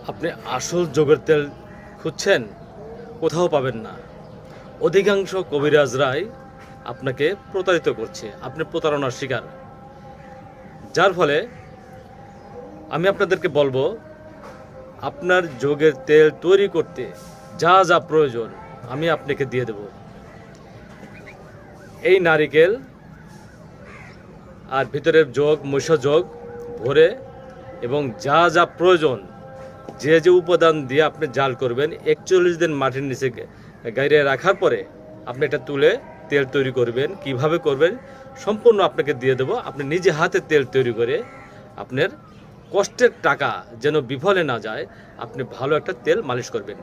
আপনি আসল যোগের তেল খুঁজছেন, কোথাও পাবেন না। অধিকাংশ কবিরাজরাই আপনাকে প্রতারিত করছে, আপনি প্রতারণার শিকার। যার ফলে আমি আপনাদেরকে বলবো, আপনার যোগের তেল তৈরি করতে যা যা প্রয়োজন আমি আপনাকে দিয়ে দেব। এই নারিকেল আর ভিতরের যোগ মৈশযোগ ভরে এবং যা যা প্রয়োজন, যে যে উপাদান দিয়ে আপনি জাল করবেন, 41 দিন মাটির নিচে গাইরে রাখার পরে আপনি এটা তুলে তেল তৈরি করবেন। কিভাবে করবেন সম্পূর্ণ আপনাকে দিয়ে দেব। আপনি নিজে হাতে তেল তৈরি করে আপনার কষ্টের টাকা যেন বিফলে না যায়, আপনি ভালো একটা তেল মালিশ করবেন।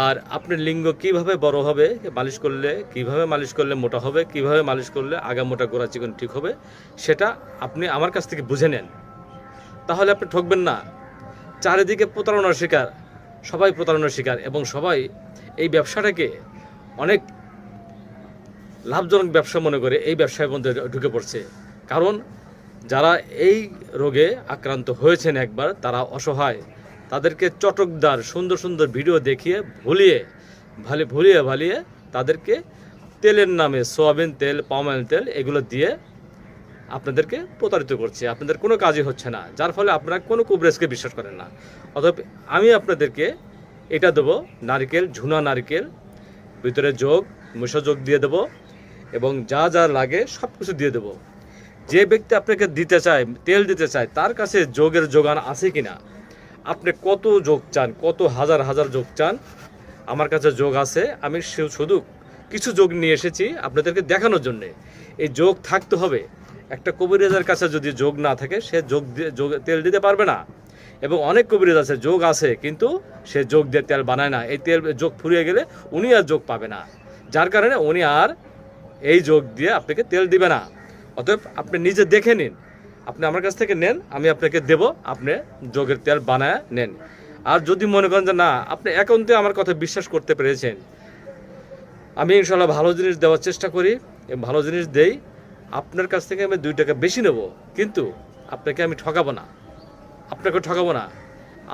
আর আপনার লিঙ্গ কিভাবে বড় হবে মালিশ করলে, কিভাবে মালিশ করলে মোটা হবে, কিভাবে মালিশ করলে আগা মোটা গোড়া চিকন ঠিক হবে, সেটা আপনি আমার কাছ থেকে বুঝে নেন। তাহলে আপনি ঠকবেন না। চারিদিকে প্রতারণার শিকার, সবাই প্রতারণার শিকার এবং সবাই এই ব্যবসাটাকে অনেক লাভজনক ব্যবসা মনে করে এই ব্যবসার মধ্যে ঢুকে পড়ছে। কারণ যারা এই রোগে আক্রান্ত হয়েছেন একবার, তারা অসহায়, তাদেরকে চটকদার সুন্দর সুন্দর ভিডিও দেখিয়ে ভুলিয়ে তাদেরকে তেলের নামে সোয়াবিন তেল, পাম অয়েল তেল এগুলো দিয়ে আপনাদেরকে প্রতারিত করছে। আপনাদের কোনো কাজই হচ্ছে না, যার ফলে আপনারা কোনো কুবরেজকে বিশ্বাস করেন না। অতএব আমি আপনাদেরকে এটা দেবো, নারকেল, ঝুনা নারকেল, ভিতরে যোগ মৈশযোগ দিয়ে দেবো এবং যা যা লাগে সব কিছু দিয়ে দেবো। যে ব্যক্তি আপনাকে দিতে চায়, তেল দিতে চায়, তার কাছে যোগের যোগান আছে কি না, আপনি কত যোগ চান, কত হাজার হাজার যোগ চান, আমার কাছে যোগ আছে। আমি শুধু কিছু যোগ নিয়ে এসেছি আপনাদেরকে দেখানোর জন্যে। এই যোগ থাকতে হবে। একটা কবিরাজের কাছে যদি যোগ না থাকে, সে যোগ তেল দিতে পারবে না। এবং অনেক কবিরাজ আছে যোগ আছে কিন্তু সে যোগ দিয়ে তেল বানায় না। এই তেল যোগ ফুরিয়ে গেলে উনি আর যোগ পাবে না, যার কারণে উনি আর এই যোগ দিয়ে আপনাকে তেল দিবে না। অতএব আপনি নিজে দেখে নিন, আপনি আমার কাছ থেকে নেন, আমি আপনাকে দেব, আপনি যোগের তেল বানায় নেন। আর যদি মনে করেন যে না, আপনি একান্তে আমার কথা বিশ্বাস করতে পেরেছেন, আমি ইনশাল্লাহ ভালো জিনিস দেওয়ার চেষ্টা করি এবং ভালো জিনিস দেই। আপনার কাছ থেকে আমি 2 টাকা বেশি নেব, কিন্তু আপনাকে আমি ঠকাবো না, আপনাকে ঠকাবো না।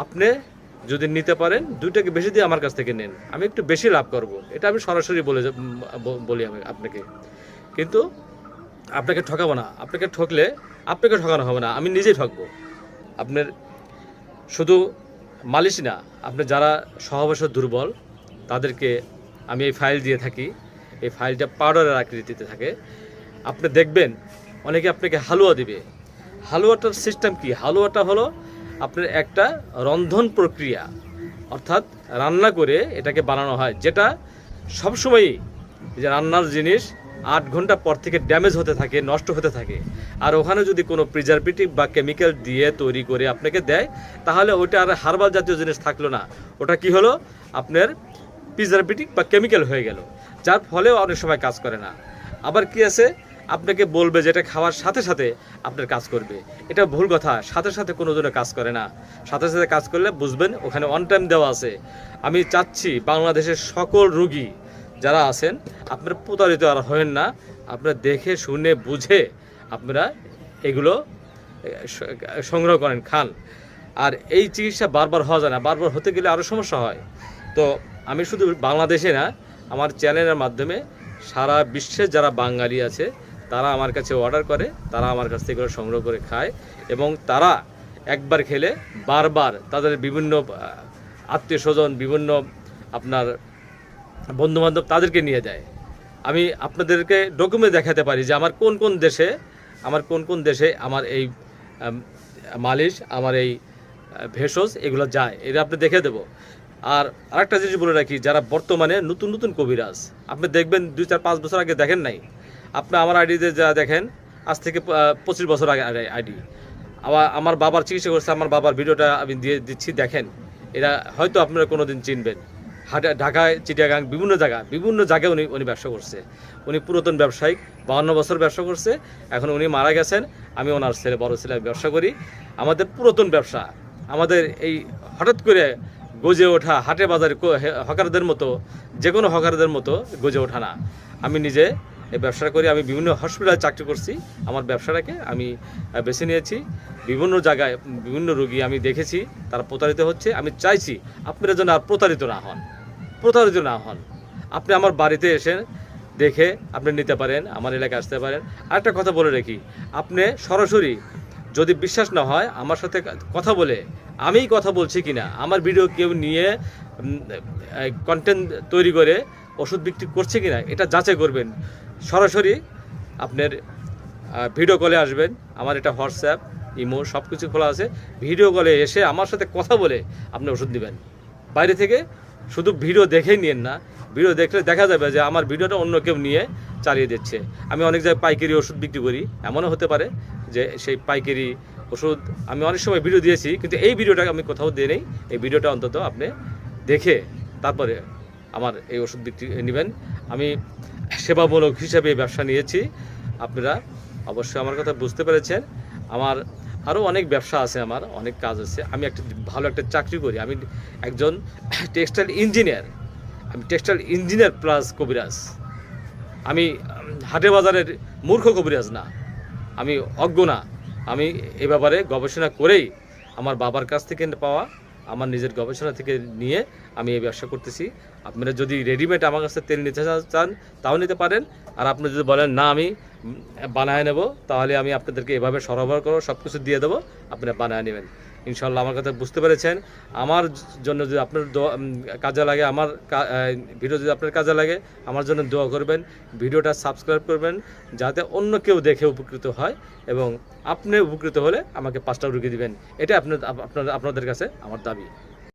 আপনি যদি নিতে পারেন 2 টাকা বেশি দিয়ে আমার কাছ থেকে নেন, আমি একটু বেশি লাভ করব, এটা আমি সরাসরি বলি আমি আপনাকে। কিন্তু আপনাকে ঠকাবো না। আপনাকে ঠকলে আপনাকে ঠকানো হবে না, আমি নিজেই ঠকবো। আপনার শুধু মালিশ না, আপনি যারা সহবাসে দুর্বল তাদেরকে আমি এই ফাইল দিয়ে থাকি। এই ফাইলটা পাউডারের আকৃতিতে থাকে। আপনি দেখবেন অনেকে আপনাকে হালুয়া দিবে। হালুয়াটার সিস্টেম কি? হালুয়াটা হলো আপনার একটা রন্ধন প্রক্রিয়া, অর্থাৎ রান্না করে এটাকে বানানো হয়, যেটা সবসময়ই যে রান্নার জিনিস 8 ঘন্টা পর থেকে ড্যামেজ হতে থাকে, নষ্ট হতে থাকে। আর ওখানে যদি কোনো প্রিজারভেটিভ বা কেমিক্যাল দিয়ে তৈরি করে আপনাকে দেয়, তাহলে ওটা আর হার্বাল জাতীয় জিনিস থাকলো না, ওটা কি হলো আপনার প্রিজারভেটিভ বা কেমিক্যাল হয়ে গেল, যার ফলেও অনেক সময় কাজ করে না। আবার কি আছে, আপনাকে বলবে যেটা খাওয়ার সাথে সাথে আপনার কাজ করবে, এটা ভুল কথা। সাথে সাথে কোনো জন্য কাজ করে না। সাথে সাথে কাজ করলে বুঝবেন ওখানে অন টাইম দেওয়া আছে। আমি চাচ্ছি বাংলাদেশের সকল রোগী যারা আছেন, আপনারা প্রতারিত আর হবেন না। আপনারা দেখে শুনে বুঝে আপনারা এগুলো সংগ্রহ করেন, খান। আর এই চিকিৎসা বারবার হওয়া যায় না, বারবার হতে গেলে আরও সমস্যা হয়। তো আমি শুধু বাংলাদেশে না, আমার চ্যানেলের মাধ্যমে সারা বিশ্বে যারা বাঙালি আছে তারা আমার কাছে অর্ডার করে, তারা আমার কাছ থেকে এগুলো সংগ্রহ করে খায় এবং তারা একবার খেলে বারবার তাদের বিভিন্ন আত্মীয় স্বজন, বিভিন্ন আপনার বন্ধুবান্ধব তাদেরকে নিয়ে যায়। আমি আপনাদেরকে ডকুমেন্ট দেখাতে পারি যে আমার কোন কোন দেশে আমার এই মালিশ, আমার এই ভেষজ এগুলো যায়, এটা আপনি দেখে দেবো। আর আরেকটা জিনিস বলে রাখি, যারা বর্তমানে নতুন নতুন কবিরাজ, আপনি দেখবেন 2, 4, 5 বছর আগে দেখেন নাই, আপনি আমার আইডিতে যা দেখেন আজ থেকে 25 বছর আগে আইডি। আবার আমার বাবার চিকিৎসা করছে, আমার বাবার ভিডিওটা আমি দিয়ে দিচ্ছি, দেখেন। এরা হয়তো আপনারা কোনো দিন চিনবেন। ঢাকায়, চিটাগাং, বিভিন্ন জায়গায় উনি ব্যবসা করছে। উনি পুরাতন ব্যবসায়িক, 52 বছর ব্যবসা করছে। এখন উনি মারা গেছেন, আমি ওনার বড় ছেলে ব্যবসা করি। আমাদের পুরাতন ব্যবসা, আমাদের এই হঠাৎ করে গজে ওঠা হাটে বাজারে হকারদের মতো, যে কোনো হকারদের মতো গজে ওঠা না। আমি নিজে এই ব্যবসা করে আমি বিভিন্ন হসপিটালে চাকরি করছি। আমার ব্যবসাটাকে আমি বেছে নিয়েছি। বিভিন্ন জায়গায় বিভিন্ন রোগী আমি দেখেছি তারা প্রতারিত হচ্ছে। আমি চাইছি আপনারা যেন আর প্রতারিত না হন। আপনি আমার বাড়িতে এসে দেখে আপনি নিতে পারেন, আমার এলাকায় আসতে পারেন। আরেকটা কথা বলে রাখি, আপনি সরাসরি যদি বিশ্বাস না হয় আমার সাথে কথা বলে আমিই কথা বলছি কিনা, আমার ভিডিও কেউ নিয়ে কন্টেন্ট তৈরি করে ওষুধ বিক্রি করছে কিনা এটা যাচাই করবেন। সরাসরি আপনার ভিডিও কলে আসবেন, আমার এটা হোয়াটসঅ্যাপ, ইমো সব কিছু খোলা আছে। ভিডিও কলে এসে আমার সাথে কথা বলে আপনি ওষুধ নেবেন। বাইরে থেকে শুধু ভিডিও দেখেই নিয়েন না, ভিডিও দেখলে দেখা যাবে যে আমার ভিডিওটা অন্য কেউ নিয়ে চালিয়ে দিচ্ছে। আমি অনেক জায়গায় পাইকারি ওষুধ বিক্রি করি, এমনও হতে পারে যে সেই পাইকারি ওষুধ আমি অনেক সময় ভিডিও দিয়েছি, কিন্তু এই ভিডিওটা আমি কোথাও দিয়ে নেই। এই ভিডিওটা অন্তত আপনি দেখে তারপরে আমার এই ওষুধ বিক্রি নেবেন। আমি সেবামূলক হিসেবে এই ব্যবসা নিয়েছি, আপনারা অবশ্যই আমার কথা বুঝতে পেরেছেন। আমার আরও অনেক ব্যবসা আছে, আমার অনেক কাজ আছে। আমি ভালো একটা চাকরি করি, আমি একজন টেক্সটাইল ইঞ্জিনিয়ার প্লাস কবিরাজ। আমি হাটে বাজারের মূর্খ কবিরাজ না, আমি অজ্ঞ না। আমি এ ব্যাপারে গবেষণা করেই আমার বাবার কাছ থেকে পাওয়া, আমার নিজের গবেষণা থেকে নিয়ে আমি এই ব্যবসা করতেছি। আপনারা যদি রেডিমেড আমার কাছে তেল নিতে চান তাও নিতে পারেন, আর আপনি যদি বলেন না আমি বানায় নেব, তাহলে আমি আপনাদেরকে এভাবে সরবরাহ করবো, সব কিছু দিয়ে দেবো, আপনারা বানায় নেবেন। ইনশাল্লাহ আমার কথা বুঝতে পেরেছেন। আমার জন্য যদি আপনার কাজে লাগে, আমার ভিডিও যদি আপনার কাজে লাগে, আমার জন্য দোয়া করবেন, ভিডিওটা সাবস্ক্রাইব করবেন, যাতে অন্য কেউ দেখে উপকৃত হয়, এবং আপনি উপকৃত হলে আমাকে 5টা রুগী দিবেন। এটা আপনাদের কাছে আমার দাবি।